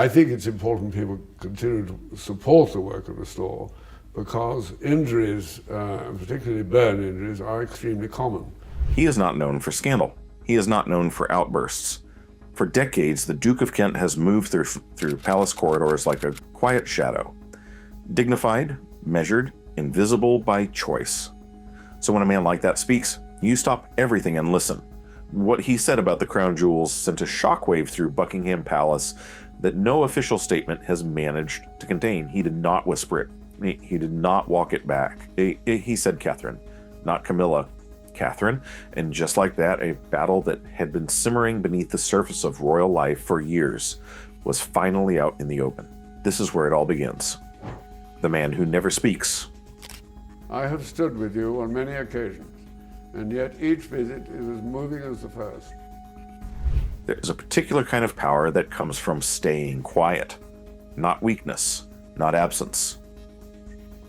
I think it's important people continue to support the work of Restore because injuries, particularly burn injuries, are extremely common. He is not known for scandal. He is not known for outbursts. For decades, the Duke of Kent has moved through palace corridors like a quiet shadow. Dignified, measured, invisible by choice. So when a man like that speaks, you stop everything and listen. What he said about the crown jewels sent a shockwave through Buckingham Palace that no official statement has managed to contain. He did not whisper it. He did not walk it back. He said Catherine, not Camilla. Catherine, and just like that, a battle that had been simmering beneath the surface of royal life for years was finally out in the open. This is where it all begins. The man who never speaks. I have stood with you on many occasions, and yet each visit is as moving as the first. There is a particular kind of power that comes from staying quiet, not weakness, not absence.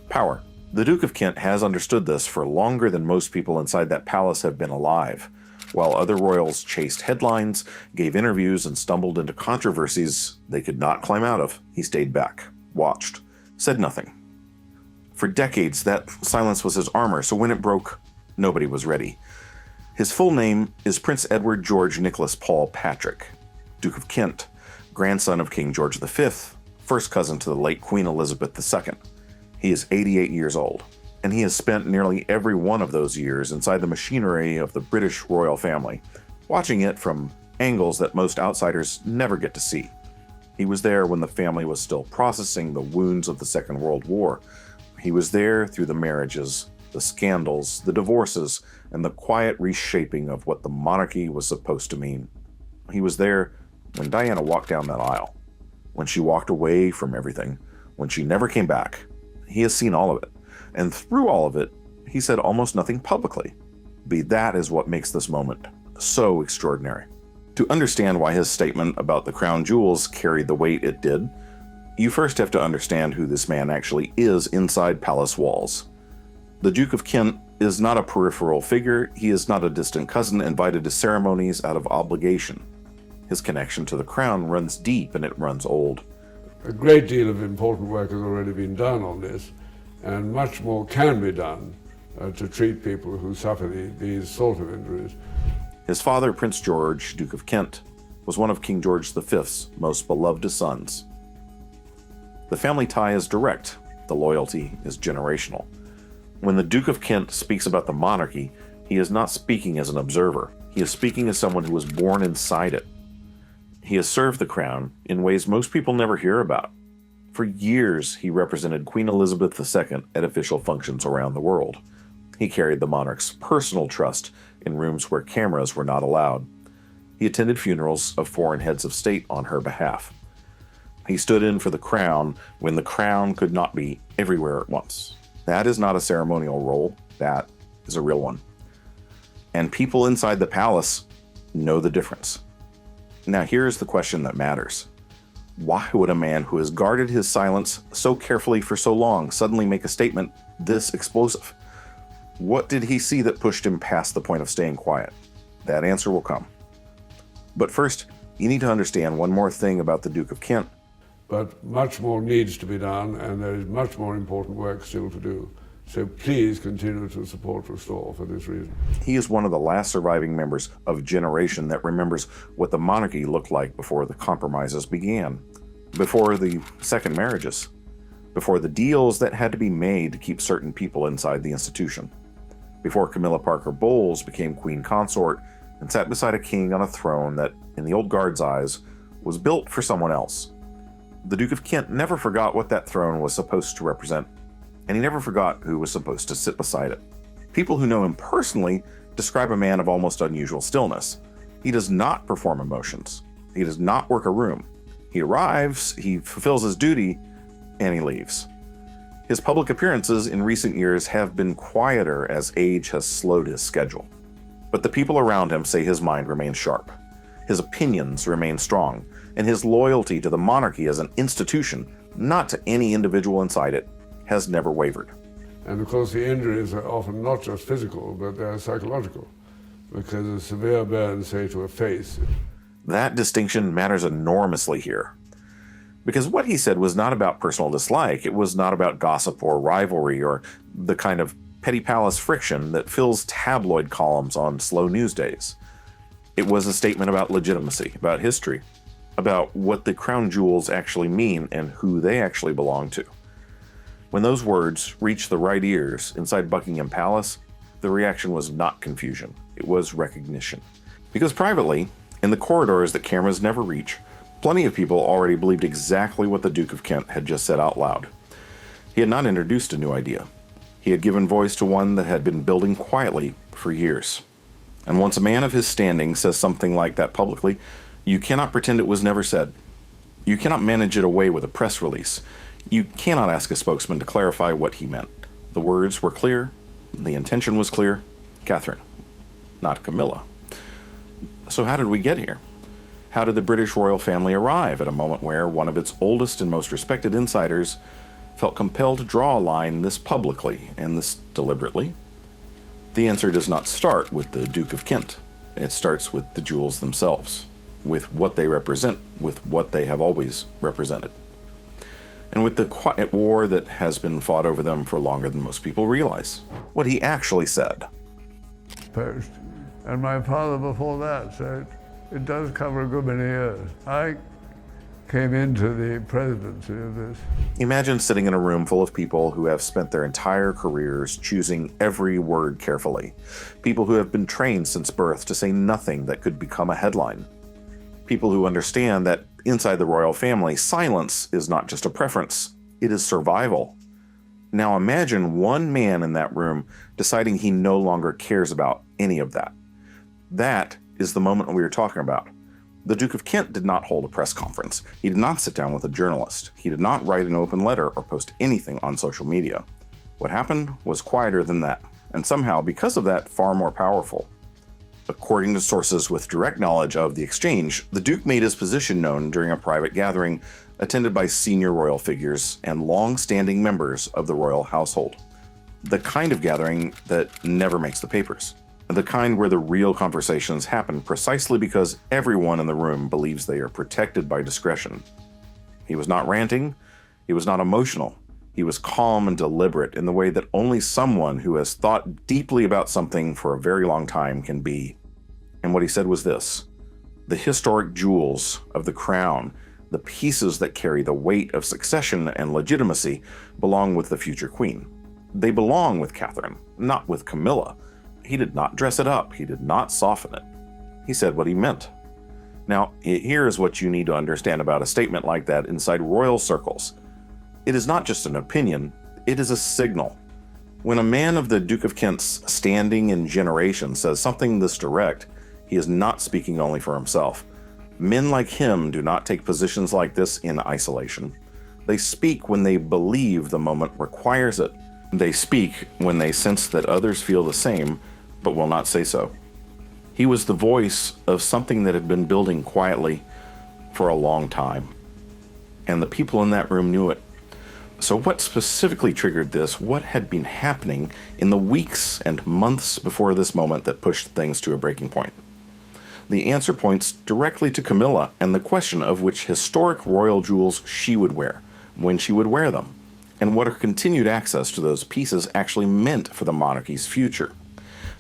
Power. The Duke of Kent has understood this for longer than most people inside that palace have been alive. While other royals chased headlines, gave interviews, and stumbled into controversies they could not climb out of, he stayed back, watched, said nothing. For decades, that silence was his armor, so when it broke, nobody was ready. His full name is Prince Edward George Nicholas Paul Patrick, Duke of Kent, grandson of King George V, first cousin to the late Queen Elizabeth II. He is 88 years old, and he has spent nearly every one of those years inside the machinery of the British royal family, watching it from angles that most outsiders never get to see. He was there when the family was still processing the wounds of the Second World War. He was there through the marriages, the scandals, the divorces, and the quiet reshaping of what the monarchy was supposed to mean. He was there when Diana walked down that aisle, when she walked away from everything, when she never came back. He has seen all of it, and through all of it, he said almost nothing publicly. That is what makes this moment so extraordinary. To understand why his statement about the crown jewels carried the weight it did, you first have to understand who this man actually is inside palace walls. The Duke of Kent is not a peripheral figure. He is not a distant cousin invited to ceremonies out of obligation. His connection to the crown runs deep and it runs old. A great deal of important work has already been done on this, and much more can be done to treat people who suffer these sort of injuries. His father, Prince George, Duke of Kent, was one of King George V's most beloved sons. The family tie is direct. The loyalty is generational. When the Duke of Kent speaks about the monarchy, he is not speaking as an observer. He is speaking as someone who was born inside it. He has served the crown in ways most people never hear about. For years, he represented Queen Elizabeth II at official functions around the world. He carried the monarch's personal trust in rooms where cameras were not allowed. He attended funerals of foreign heads of state on her behalf. He stood in for the crown when the crown could not be everywhere at once. That is not a ceremonial role. That is a real one. And people inside the palace know the difference. Now here's the question that matters. Why would a man who has guarded his silence so carefully for so long suddenly make a statement this explosive? What did he see that pushed him past the point of staying quiet? That answer will come. But first, you need to understand one more thing about the Duke of Kent. But much more needs to be done, and there is much more important work still to do. So please continue to support Restore for this reason. He is one of the last surviving members of a generation that remembers what the monarchy looked like before the compromises began, before the second marriages, before the deals that had to be made to keep certain people inside the institution, before Camilla Parker Bowles became queen consort and sat beside a king on a throne that, in the old guard's eyes, was built for someone else. The Duke of Kent never forgot what that throne was supposed to represent, and he never forgot who was supposed to sit beside it. People who know him personally describe a man of almost unusual stillness. He does not perform emotions. He does not work a room. He arrives, he fulfills his duty, and he leaves. His public appearances in recent years have been quieter as age has slowed his schedule. But the people around him say his mind remains sharp. His opinions remain strong, and his loyalty to the monarchy as an institution, not to any individual inside it, has never wavered. And of course the injuries are often not just physical, but they're psychological, because a severe burn, say, to a face. That distinction matters enormously here. Because what he said was not about personal dislike, it was not about gossip or rivalry or the kind of petty palace friction that fills tabloid columns on slow news days. It was a statement about legitimacy, about history, about what the crown jewels actually mean and who they actually belong to. When those words reached the right ears inside Buckingham Palace, the reaction was not confusion, it was recognition. Because privately, in the corridors that cameras never reach, plenty of people already believed exactly what the Duke of Kent had just said out loud. He had not introduced a new idea. He had given voice to one that had been building quietly for years. And once a man of his standing says something like that publicly, you cannot pretend it was never said. You cannot manage it away with a press release. You cannot ask a spokesman to clarify what he meant. The words were clear. The intention was clear. Catherine, not Camilla. So how did we get here? How did the British royal family arrive at a moment where one of its oldest and most respected insiders felt compelled to draw a line this publicly and this deliberately? The answer does not start with the Duke of Kent. It starts with the jewels themselves, with what they represent, with what they have always represented, and with the quiet war that has been fought over them for longer than most people realize. What he actually said. Post. And my father before that, so it does cover a good many years. I came into the presidency of this. Imagine sitting in a room full of people who have spent their entire careers choosing every word carefully. People who have been trained since birth to say nothing that could become a headline. People who understand that inside the royal family, silence is not just a preference, it is survival. Now imagine one man in that room deciding he no longer cares about any of that. That is the moment we are talking about. The Duke of Kent did not hold a press conference. He did not sit down with a journalist. He did not write an open letter or post anything on social media. What happened was quieter than that, and somehow, because of that, far more powerful. According to sources with direct knowledge of the exchange, the Duke made his position known during a private gathering attended by senior royal figures and long-standing members of the royal household. The kind of gathering that never makes the papers. The kind where the real conversations happen precisely because everyone in the room believes they are protected by discretion. He was not ranting, he was not emotional, he was calm and deliberate in the way that only someone who has thought deeply about something for a very long time can be. And what he said was this: the historic jewels of the crown, the pieces that carry the weight of succession and legitimacy, belong with the future queen. They belong with Catherine, not with Camilla. He did not dress it up. He did not soften it. He said what he meant. Now, here is what you need to understand about a statement like that inside royal circles. It is not just an opinion, it is a signal. When a man of the Duke of Kent's standing and generation says something this direct, he is not speaking only for himself. Men like him do not take positions like this in isolation. They speak when they believe the moment requires it. They speak when they sense that others feel the same, but will not say so. He was the voice of something that had been building quietly for a long time, and the people in that room knew it. So what specifically triggered this? What had been happening in the weeks and months before this moment that pushed things to a breaking point? The answer points directly to Camilla and the question of which historic royal jewels she would wear, when she would wear them, and what her continued access to those pieces actually meant for the monarchy's future.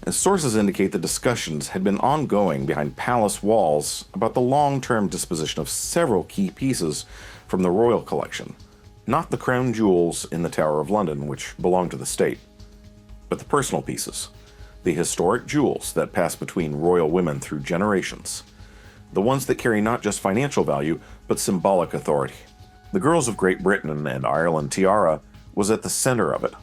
As sources indicate, the discussions had been ongoing behind palace walls about the long-term disposition of several key pieces from the royal collection. Not the crown jewels in the Tower of London, which belong to the state, but the personal pieces, the historic jewels that pass between royal women through generations, the ones that carry not just financial value, but symbolic authority. The Girls of Great Britain and Ireland tiara was at the center of it.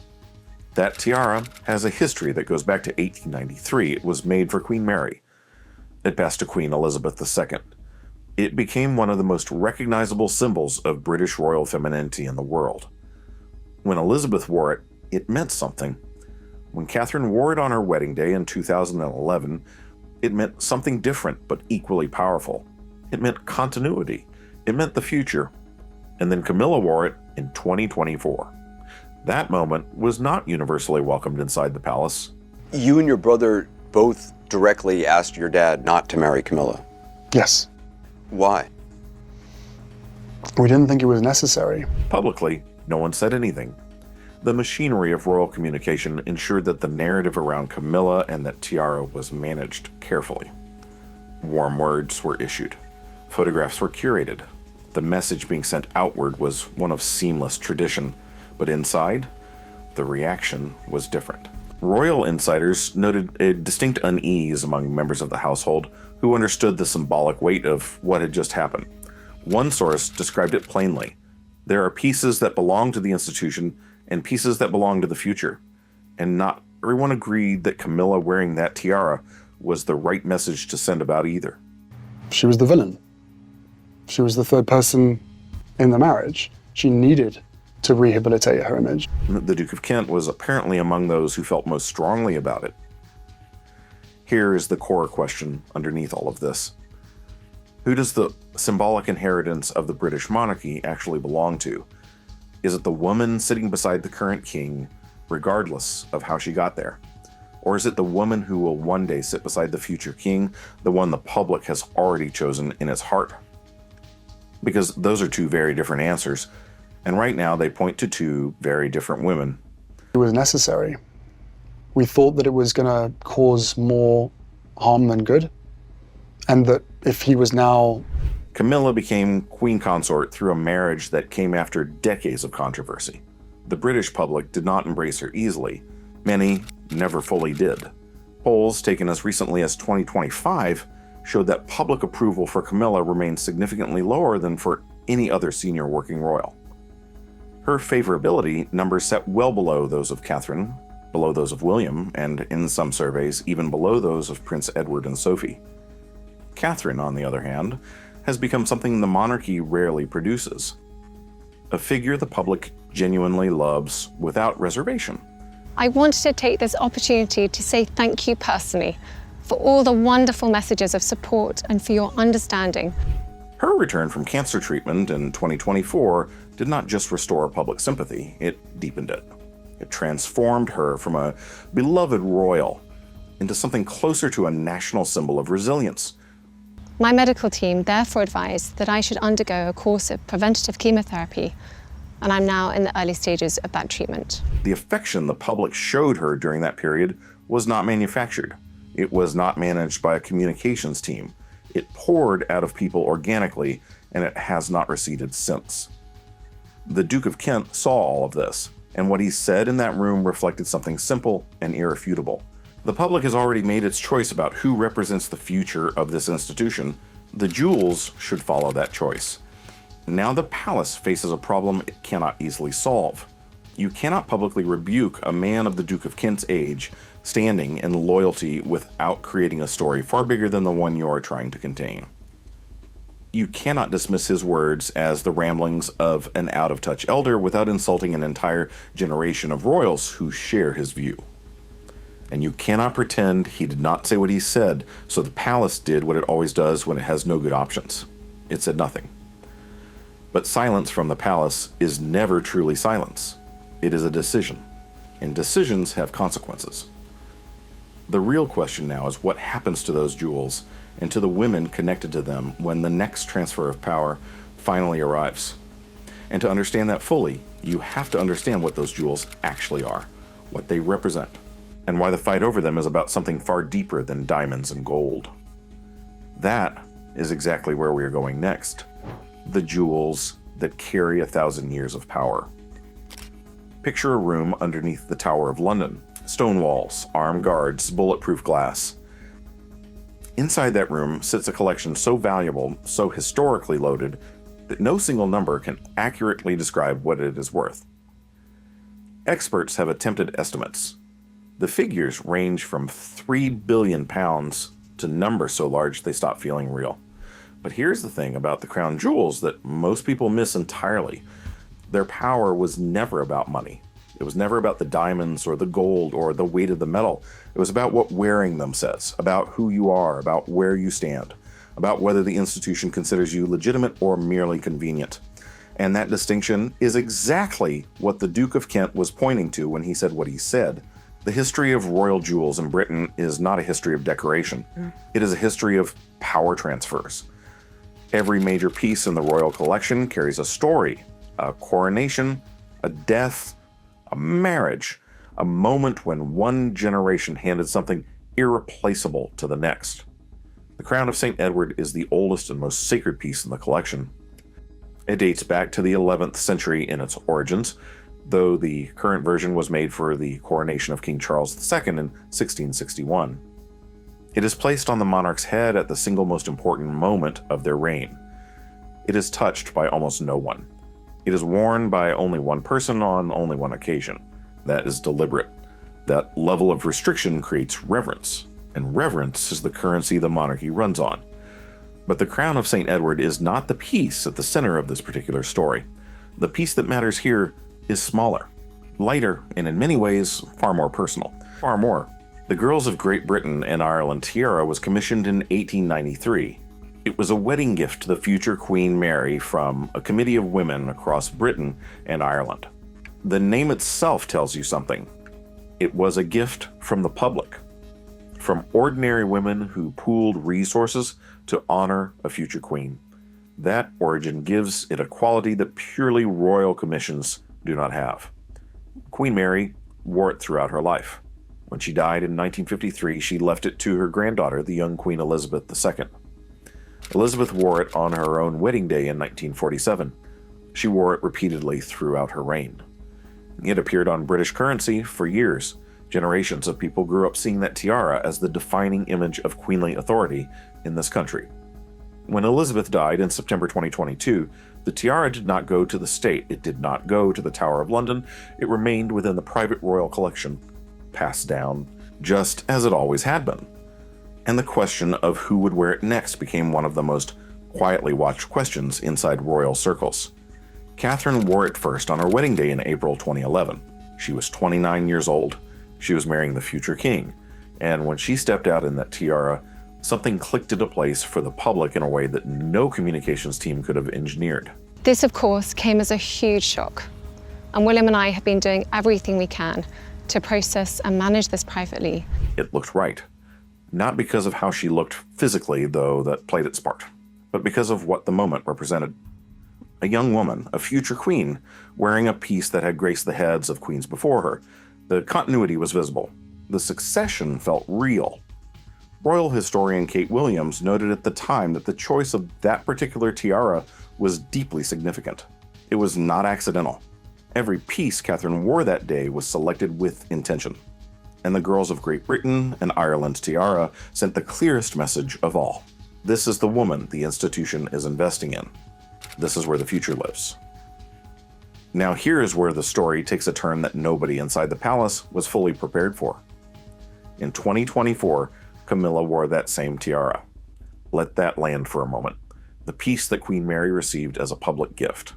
That tiara has a history that goes back to 1893. It was made for Queen Mary. It passed to Queen Elizabeth II. It became one of the most recognizable symbols of British royal femininity in the world. When Elizabeth wore it, it meant something. When Catherine wore it on her wedding day in 2011, it meant something different but equally powerful. It meant continuity. It meant the future. And then Camilla wore it in 2024. That moment was not universally welcomed inside the palace. You and your brother both directly asked your dad not to marry Camilla. Yes. Why? We didn't think it was necessary. Publicly, no one said anything. The machinery of royal communication ensured that the narrative around Camilla and that tiara was managed carefully. Warm words were issued. Photographs were curated. The message being sent outward was one of seamless tradition, but inside, the reaction was different. Royal insiders noted a distinct unease among members of the household who understood the symbolic weight of what had just happened. One source described it plainly. There are pieces that belong to the institution and pieces that belong to the future. And not everyone agreed that Camilla wearing that tiara was the right message to send about either. She was the villain. She was the third person in the marriage. She needed to rehabilitate her image. The Duke of Kent was apparently among those who felt most strongly about it. Here is the core question underneath all of this. Who does the symbolic inheritance of the British monarchy actually belong to? Is it the woman sitting beside the current king, regardless of how she got there? Or is it the woman who will one day sit beside the future king, the one the public has already chosen in its heart? Because those are two very different answers, and right now they point to two very different women. It was necessary. We thought that it was going to cause more harm than good, and that if he was now... Camilla became queen consort through a marriage that came after decades of controversy. The British public did not embrace her easily. Many never fully did. Polls taken as recently as 2025 showed that public approval for Camilla remained significantly lower than for any other senior working royal. Her favorability numbers sat well below those of Catherine, below those of William, and in some surveys, even below those of Prince Edward and Sophie. Catherine, on the other hand, has become something the monarchy rarely produces. A figure the public genuinely loves without reservation. I wanted to take this opportunity to say thank you personally for all the wonderful messages of support and for your understanding. Her return from cancer treatment in 2024 did not just restore public sympathy, it deepened it. It transformed her from a beloved royal into something closer to a national symbol of resilience. My medical team therefore advised that I should undergo a course of preventative chemotherapy, and I'm now in the early stages of that treatment. The affection the public showed her during that period was not manufactured. It was not managed by a communications team. It poured out of people organically, and it has not receded since. The Duke of Kent saw all of this, and what he said in that room reflected something simple and irrefutable. The public has already made its choice about who represents the future of this institution. The jewels should follow that choice. Now the palace faces a problem it cannot easily solve. You cannot publicly rebuke a man of the Duke of Kent's age, standing in loyalty without creating a story far bigger than the one you are trying to contain. You cannot dismiss his words as the ramblings of an out-of-touch elder without insulting an entire generation of royals who share his view. And you cannot pretend he did not say what he said, so the palace did what it always does when it has no good options. It said nothing. But silence from the palace is never truly silence. It is a decision, and decisions have consequences. The real question now is what happens to those jewels and to the women connected to them when the next transfer of power finally arrives. And to understand that fully, you have to understand what those jewels actually are, what they represent, and why the fight over them is about something far deeper than diamonds and gold. That is exactly where we are going next. The jewels that carry 1,000 years of power. Picture a room underneath the Tower of London. Stone walls, armed guards, bulletproof glass. Inside that room sits a collection so valuable, so historically loaded, that no single number can accurately describe what it is worth. Experts have attempted estimates. The figures range from £3 billion to numbers so large they stop feeling real. But here's the thing about the crown jewels that most people miss entirely. Their power was never about money. It was never about the diamonds or the gold or the weight of the metal. It was about what wearing them says, about who you are, about where you stand, about whether the institution considers you legitimate or merely convenient. And that distinction is exactly what the Duke of Kent was pointing to when he said what he said. The history of royal jewels in Britain is not a history of decoration. It is a history of power transfers. Every major piece in the royal collection carries a story, a coronation, a death, a marriage, a moment when one generation handed something irreplaceable to the next. The crown of St. Edward is the oldest and most sacred piece in the collection. It dates back to the 11th century in its origins, though the current version was made for the coronation of King Charles II in 1661. It is placed on the monarch's head at the single most important moment of their reign. It is touched by almost no one. It is worn by only one person on only one occasion. That is deliberate. That level of restriction creates reverence, and reverence is the currency the monarchy runs on. But the crown of St. Edward is not the piece at the center of this particular story. The piece that matters here is smaller, lighter, and in many ways, far more personal. Far more. The Girls of Great Britain and Ireland tiara was commissioned in 1893. It was a wedding gift to the future Queen Mary from a committee of women across Britain and Ireland. The name itself tells you something. It was a gift from the public, from ordinary women who pooled resources to honor a future queen. That origin gives it a quality that purely royal commissions do not have. Queen Mary wore it throughout her life. When she died in 1953, she left it to her granddaughter, the young Queen Elizabeth II. Elizabeth wore it on her own wedding day in 1947. She wore it repeatedly throughout her reign. It appeared on British currency for years. Generations of people grew up seeing that tiara as the defining image of queenly authority in this country. When Elizabeth died in September 2022, the tiara did not go to the state. It did not go to the Tower of London. It remained within the private royal collection, passed down, just as it always had been. And the question of who would wear it next became one of the most quietly watched questions inside royal circles. Catherine wore it first on her wedding day in April 2011. She was 29 years old. She was marrying the future king. And when she stepped out in that tiara, something clicked into place for the public in a way that no communications team could have engineered. This, of course, came as a huge shock. And William and I have been doing everything we can to process and manage this privately. It looked right. Not because of how she looked physically, though that played its part, but because of what the moment represented. A young woman, a future queen, wearing a piece that had graced the heads of queens before her. The continuity was visible. The succession felt real. Royal historian Kate Williams noted at the time that the choice of that particular tiara was deeply significant. It was not accidental. Every piece Catherine wore that day was selected with intention. And the Girls of Great Britain and Ireland tiara sent the clearest message of all. This is the woman the institution is investing in. This is where the future lives. Now here is where the story takes a turn that nobody inside the palace was fully prepared for. In 2024, Camilla wore that same tiara. Let that land for a moment. The piece that Queen Mary received as a public gift.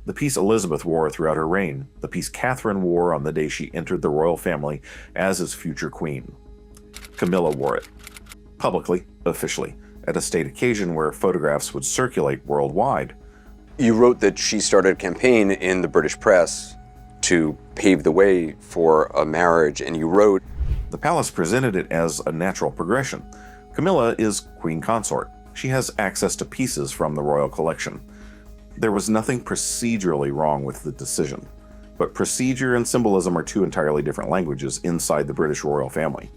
The piece Elizabeth wore throughout her reign. The piece Catherine wore on the day she entered the royal family as his future queen. Camilla wore it. Publicly, officially, at a state occasion where photographs would circulate worldwide. You wrote that she started a campaign in the British press to pave the way for a marriage, and you wrote, The palace presented it as a natural progression. Camilla is queen consort. She has access to pieces from the royal collection. There was nothing procedurally wrong with the decision, but procedure and symbolism are two entirely different languages inside the British royal family.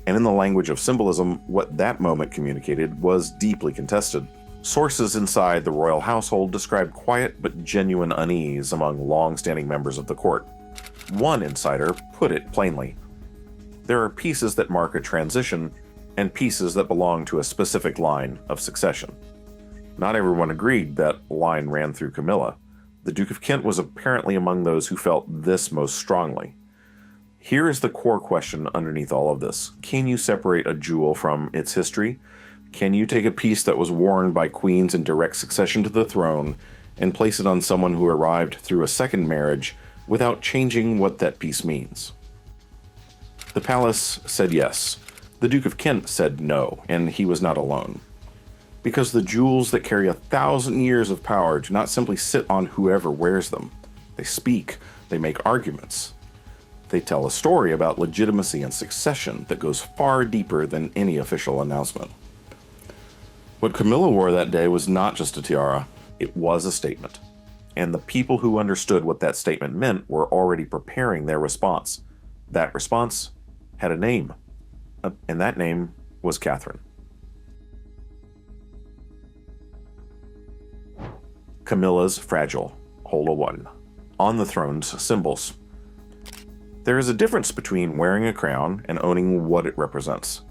And in the language of symbolism, what that moment communicated was deeply contested. Sources inside the royal household described quiet but genuine unease among long-standing members of the court. One insider put it plainly. There are pieces that mark a transition and pieces that belong to a specific line of succession. Not everyone agreed that line ran through Camilla. The Duke of Kent was apparently among those who felt this most strongly. Here is the core question underneath all of this. Can you separate a jewel from its history? Can you take a piece that was worn by queens in direct succession to the throne and place it on someone who arrived through a second marriage without changing what that piece means? The palace said yes. The Duke of Kent said no, and he was not alone. Because the jewels that carry 1,000 years of power do not simply sit on whoever wears them. They speak, they make arguments. They tell a story about legitimacy and succession that goes far deeper than any official announcement. What Camilla wore that day was not just a tiara, it was a statement. And the people who understood what that statement meant were already preparing their response. That response had a name, and that name was Catherine. Camilla's fragile Hola One. On the throne's symbols. There is a difference between wearing a crown and owning what it represents.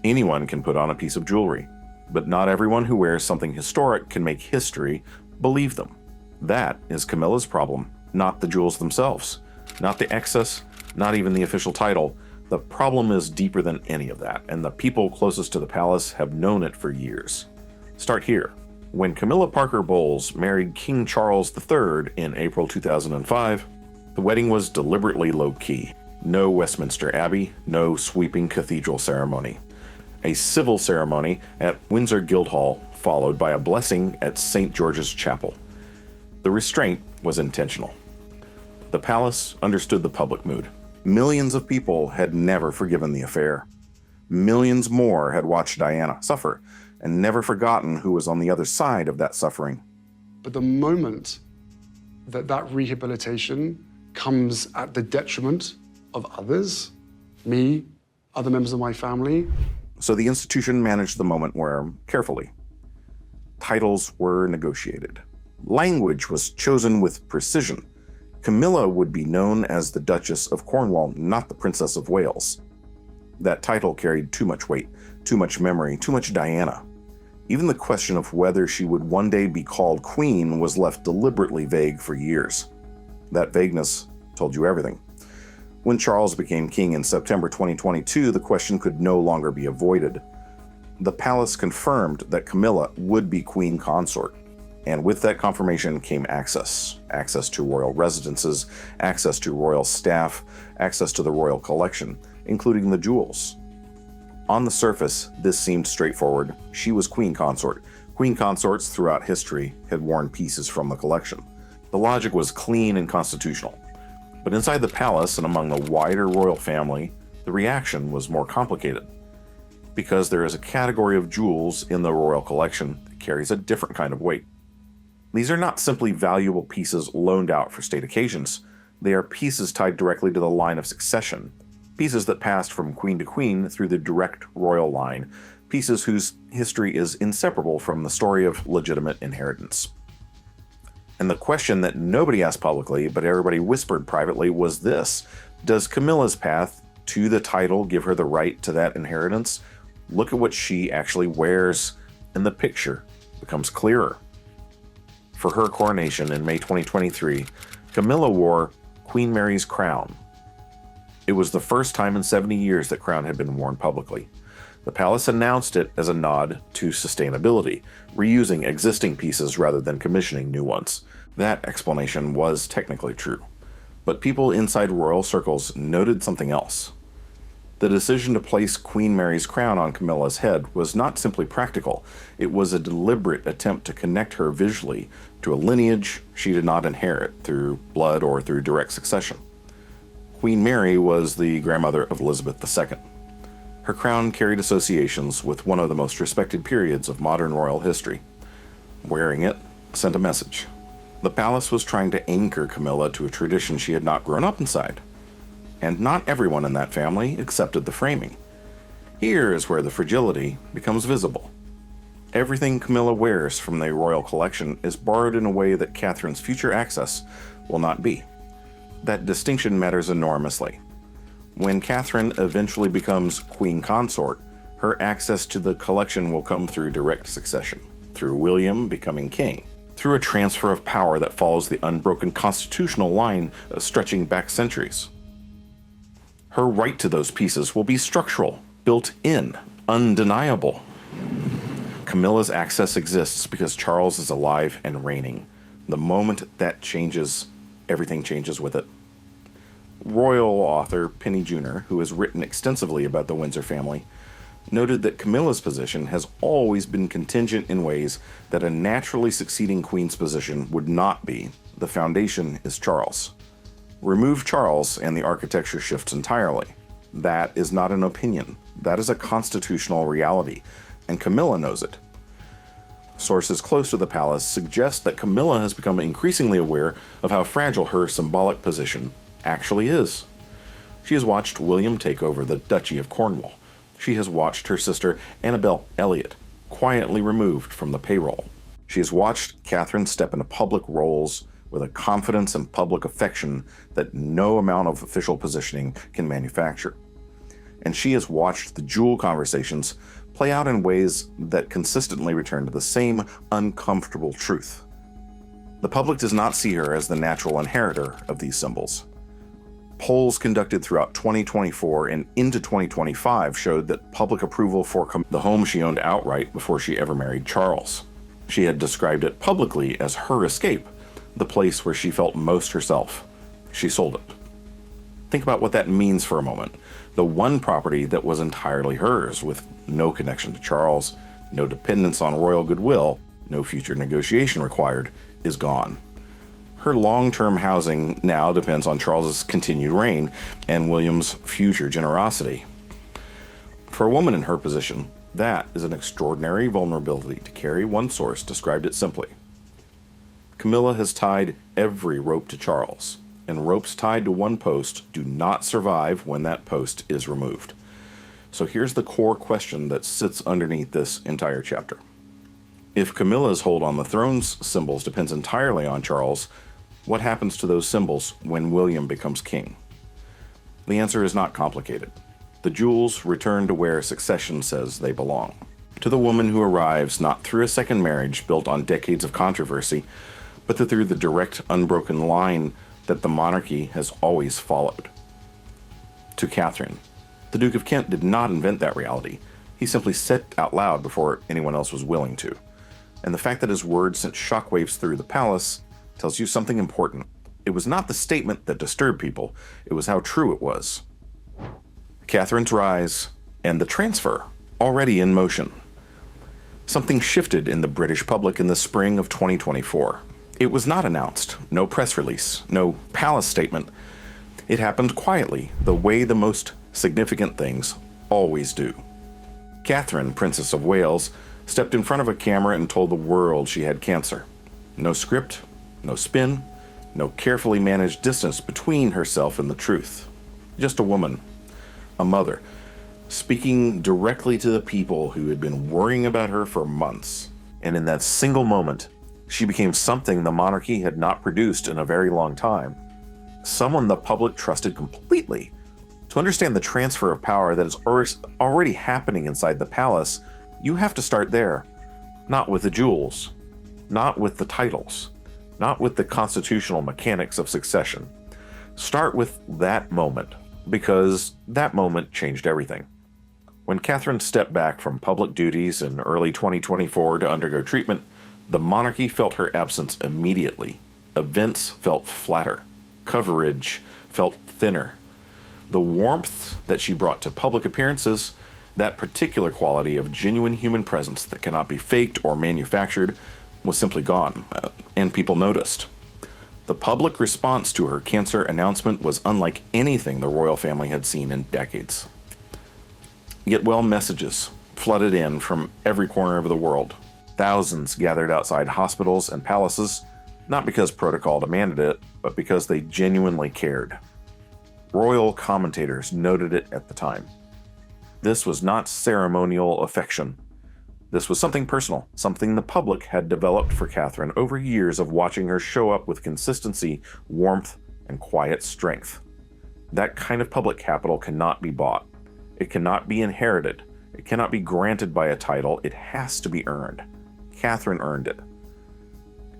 Anyone can put on a piece of jewelry, but not everyone who wears something historic can make history believe them. That is Camilla's problem, not the jewels themselves, not the excess, not even the official title. The problem is deeper than any of that, and the people closest to the palace have known it for years. Start here. When Camilla Parker Bowles married King Charles III in April 2005, the wedding was deliberately low-key. No Westminster Abbey, no sweeping cathedral ceremony. A civil ceremony at Windsor Guildhall, followed by a blessing at St. George's Chapel. The restraint was intentional. The palace understood the public mood. Millions of people had never forgiven the affair. Millions more had watched Diana suffer and never forgotten who was on the other side of that suffering. But the moment that rehabilitation comes at the detriment of others, me, other members of my family. So the institution managed the moment where, carefully, titles were negotiated. Language was chosen with precision. Camilla would be known as the Duchess of Cornwall, not the Princess of Wales. That title carried too much weight, too much memory, too much Diana. Even the question of whether she would one day be called Queen was left deliberately vague for years. That vagueness told you everything. When Charles became king in September 2022, the question could no longer be avoided. The palace confirmed that Camilla would be queen consort, and with that confirmation came access. Access to royal residences, access to royal staff, access to the royal collection, including the jewels. On the surface, this seemed straightforward. She was queen consort. Queen consorts throughout history had worn pieces from the collection. The logic was clean and constitutional. But inside the palace and among the wider royal family, the reaction was more complicated. Because there is a category of jewels in the royal collection that carries a different kind of weight. These are not simply valuable pieces loaned out for state occasions. They are pieces tied directly to the line of succession. Pieces that passed from queen to queen through the direct royal line. Pieces whose history is inseparable from the story of legitimate inheritance. And the question that nobody asked publicly, but everybody whispered privately, was this: does Camilla's path to the title give her the right to that inheritance? Look at what she actually wears, and the picture becomes clearer. For her coronation in May 2023, Camilla wore Queen Mary's crown. It was the first time in 70 years that crown had been worn publicly. The palace announced it as a nod to sustainability, reusing existing pieces rather than commissioning new ones. That explanation was technically true. But people inside royal circles noted something else. The decision to place Queen Mary's crown on Camilla's head was not simply practical. It was a deliberate attempt to connect her visually to a lineage she did not inherit through blood or through direct succession. Queen Mary was the grandmother of Elizabeth II. Her crown carried associations with one of the most respected periods of modern royal history. Wearing it sent a message. The palace was trying to anchor Camilla to a tradition she had not grown up inside. And not everyone in that family accepted the framing. Here is where the fragility becomes visible. Everything Camilla wears from the royal collection is borrowed in a way that Catherine's future access will not be. That distinction matters enormously. When Catherine eventually becomes queen consort, her access to the collection will come through direct succession, through William becoming king, through a transfer of power that follows the unbroken constitutional line stretching back centuries. Her right to those pieces will be structural, built in, undeniable. Camilla's access exists because Charles is alive and reigning. The moment that changes, everything changes with it. Royal author Penny Junor, who has written extensively about the Windsor family, noted that Camilla's position has always been contingent in ways that a naturally succeeding queen's position would not be. The foundation is Charles. Remove Charles and the architecture shifts entirely. That is not an opinion. That is a constitutional reality, and Camilla knows it. Sources close to the palace suggest that Camilla has become increasingly aware of how fragile her symbolic position actually is. She has watched William take over the Duchy of Cornwall. She has watched her sister Annabel Elliot quietly removed from the payroll. She has watched Catherine step into public roles with a confidence and public affection that no amount of official positioning can manufacture. And she has watched the jewel conversations play out in ways that consistently return to the same uncomfortable truth. The public does not see her as the natural inheritor of these symbols. Polls conducted throughout 2024 and into 2025 showed that public approval for the home she owned outright before she ever married Charles. She had described it publicly as her escape, the place where she felt most herself. She sold it. Think about what that means for a moment. The one property that was entirely hers, with no connection to Charles, no dependence on royal goodwill, no future negotiation required, is gone. Her long-term housing now depends on Charles's continued reign and William's future generosity. For a woman in her position, that is an extraordinary vulnerability to carry. One source described it simply. Camilla has tied every rope to Charles, and ropes tied to one post do not survive when that post is removed. So here's the core question that sits underneath this entire chapter. If Camilla's hold on the throne's symbols depends entirely on Charles, what happens to those symbols when William becomes king? The answer is not complicated. The jewels return to where succession says they belong. To the woman who arrives not through a second marriage built on decades of controversy, but through the direct, unbroken line that the monarchy has always followed. To Catherine, the Duke of Kent did not invent that reality. He simply said it out loud before anyone else was willing to. And the fact that his words sent shockwaves through the palace tells you something important. It was not the statement that disturbed people, it was how true it was. Catherine's rise and the transfer already in motion. Something shifted in the British public in the spring of 2024. It was not announced, no press release, no palace statement. It happened quietly, the way the most significant things always do. Catherine, Princess of Wales, stepped in front of a camera and told the world she had cancer. No script, no spin, no carefully managed distance between herself and the truth. Just a woman, a mother, speaking directly to the people who had been worrying about her for months. And in that single moment, she became something the monarchy had not produced in a very long time. Someone the public trusted completely. To understand the transfer of power that is already happening inside the palace, you have to start there. Not with the jewels, not with the titles, not with the constitutional mechanics of succession. Start with that moment, because that moment changed everything. When Catherine stepped back from public duties in early 2024 to undergo treatment, the monarchy felt her absence immediately. Events felt flatter. Coverage felt thinner. The warmth that she brought to public appearances, that particular quality of genuine human presence that cannot be faked or manufactured, was simply gone, and people noticed. The public response to her cancer announcement was unlike anything the royal family had seen in decades. Get well messages flooded in from every corner of the world. Thousands gathered outside hospitals and palaces, not because protocol demanded it, but because they genuinely cared. Royal commentators noted it at the time. This was not ceremonial affection. This was something personal, something the public had developed for Catherine over years of watching her show up with consistency, warmth, and quiet strength. That kind of public capital cannot be bought. It cannot be inherited. It cannot be granted by a title. It has to be earned. Catherine earned it.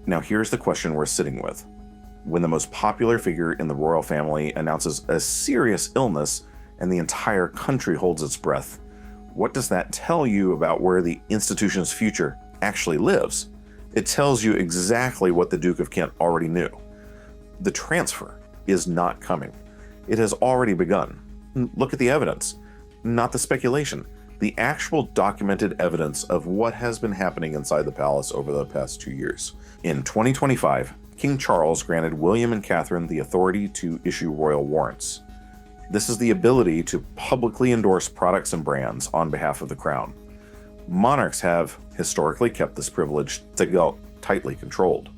Now here's the question we're sitting with. When the most popular figure in the royal family announces a serious illness and the entire country holds its breath, what does that tell you about where the institution's future actually lives? It tells you exactly what the Duke of Kent already knew. The transfer is not coming. It has already begun. Look at the evidence, not the speculation. The actual documented evidence of what has been happening inside the palace over the past 2 years. In 2025, King Charles granted William and Catherine the authority to issue royal warrants. This is the ability to publicly endorse products and brands on behalf of the crown. Monarchs have historically kept this privilege tightly controlled.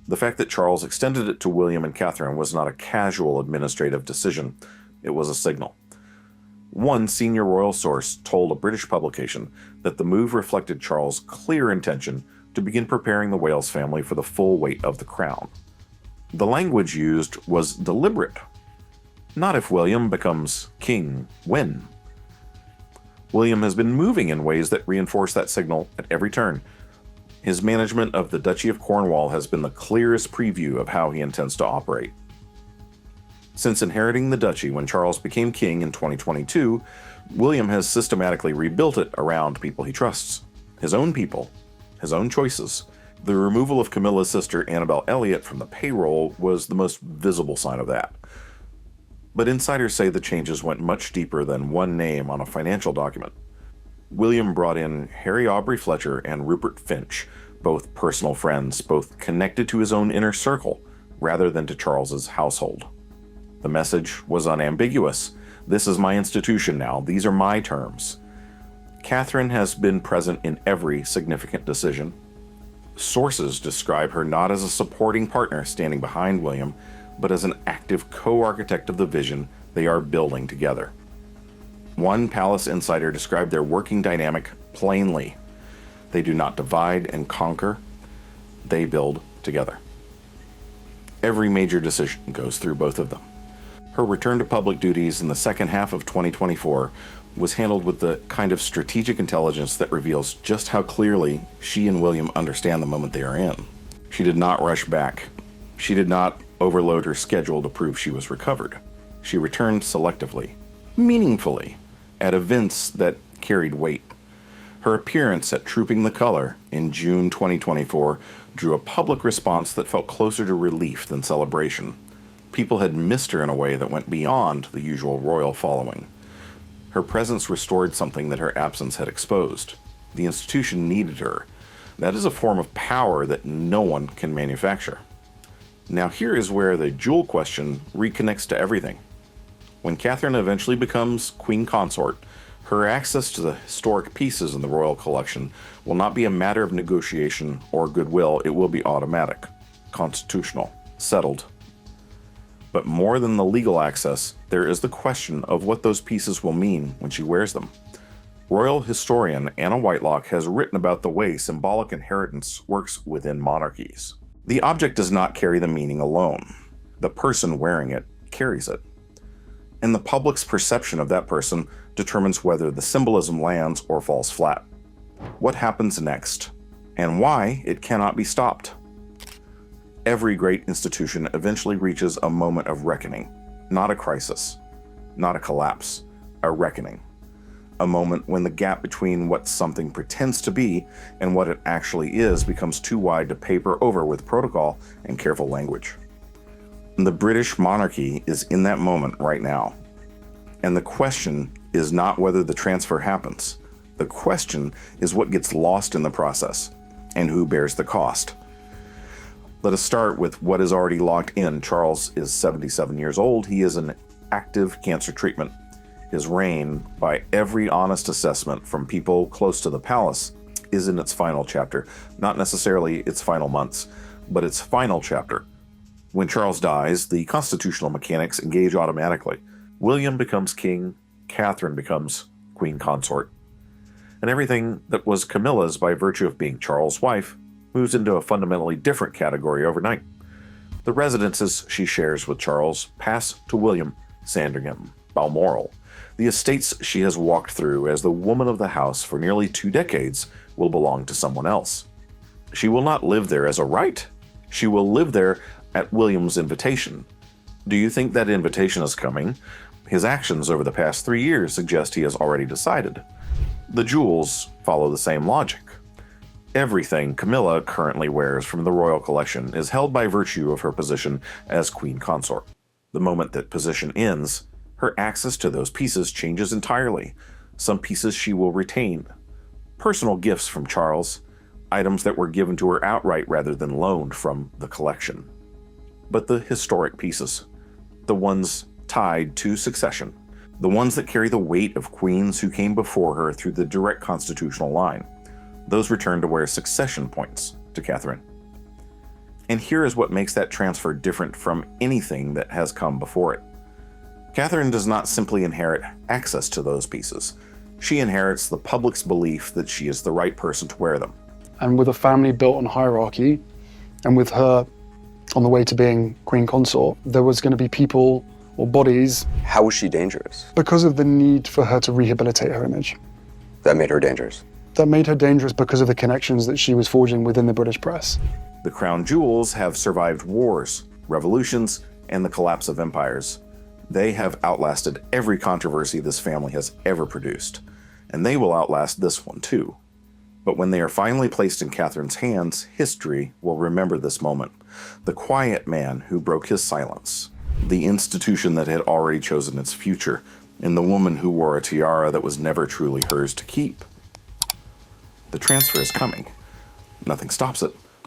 The fact that Charles extended it to William and Catherine was not a casual administrative decision, it was a signal. One senior royal source told a British publication that the move reflected Charles' clear intention to begin preparing the Wales family for the full weight of the crown. The language used was deliberate. Not if William becomes king, when. William has been moving in ways that reinforce that signal at every turn. His management of the Duchy of Cornwall has been the clearest preview of how he intends to operate. Since inheriting the duchy when Charles became king in 2022, William has systematically rebuilt it around people he trusts. His own people, his own choices. The removal of Camilla's sister Annabel Elliot from the payroll was the most visible sign of that. But insiders say the changes went much deeper than one name on a financial document. William brought in Harry Aubrey Fletcher and Rupert Finch, both personal friends, both connected to his own inner circle, rather than to Charles's household. The message was unambiguous. This is my institution now. These are my terms. Catherine has been present in every significant decision. Sources describe her not as a supporting partner standing behind William, but as an active co-architect of the vision they are building together. One palace insider described their working dynamic plainly. They do not divide and conquer, they build together. Every major decision goes through both of them. Her return to public duties in the second half of 2024 was handled with the kind of strategic intelligence that reveals just how clearly she and William understand the moment they are in. She did not rush back. She did not overload her schedule to prove she was recovered. She returned selectively, meaningfully, at events that carried weight. Her appearance at Trooping the Color in June 2024 drew a public response that felt closer to relief than celebration. People had missed her in a way that went beyond the usual royal following. Her presence restored something that her absence had exposed. The institution needed her. That is a form of power that no one can manufacture. Now here is where the jewel question reconnects to everything. When Catherine eventually becomes queen consort, her access to the historic pieces in the royal collection will not be a matter of negotiation or goodwill. It will be automatic, constitutional, settled. But more than the legal access, there is the question of what those pieces will mean when she wears them. Royal historian Anna Whitelock has written about the way symbolic inheritance works within monarchies. The object does not carry the meaning alone. The person wearing it carries it. And the public's perception of that person determines whether the symbolism lands or falls flat. What happens next, and why it cannot be stopped. Every great institution eventually reaches a moment of reckoning, not a crisis, not a collapse, a reckoning. A moment when the gap between what something pretends to be and what it actually is becomes too wide to paper over with protocol and careful language. The British monarchy is in that moment right now. And the question is not whether the transfer happens. The question is what gets lost in the process and who bears the cost. Let us start with what is already locked in. Charles is 77 years old. He is in active cancer treatment. His reign, by every honest assessment from people close to the palace, is in its final chapter. Not necessarily its final months, but its final chapter. When Charles dies, the constitutional mechanics engage automatically. William becomes king, Catherine becomes queen consort. And everything that was Camilla's by virtue of being Charles' wife moves into a fundamentally different category overnight. The residences she shares with Charles pass to William, Sandringham, Balmoral. The estates she has walked through as the woman of the house for nearly 2 decades will belong to someone else. She will not live there as a right. She will live there at William's invitation. Do you think that invitation is coming? His actions over the past 3 years suggest he has already decided. The jewels follow the same logic. Everything Camilla currently wears from the royal collection is held by virtue of her position as queen consort. The moment that position ends, her access to those pieces changes entirely. Some pieces she will retain. Personal gifts from Charles, items that were given to her outright rather than loaned from the collection. But the historic pieces, the ones tied to succession, the ones that carry the weight of queens who came before her through the direct constitutional line, Those return to wear succession points to Catherine. And here is what makes that transfer different from anything that has come before it. Catherine does not simply inherit access to those pieces. She inherits the public's belief that she is the right person to wear them. And with a family built on hierarchy, and with her on the way to being queen consort, there was going to be people or bodies. How was she dangerous? Because of the need for her to rehabilitate her image. That made her dangerous. That made her dangerous because of the connections that she was forging within the British press. The crown jewels have survived wars, revolutions, and the collapse of empires. They have outlasted every controversy this family has ever produced, and they will outlast this one too. But when they are finally placed in Catherine's hands, history will remember this moment. The quiet man who broke his silence, the institution that had already chosen its future, and the woman who wore a tiara that was never truly hers to keep. The transfer is coming. Nothing stops it.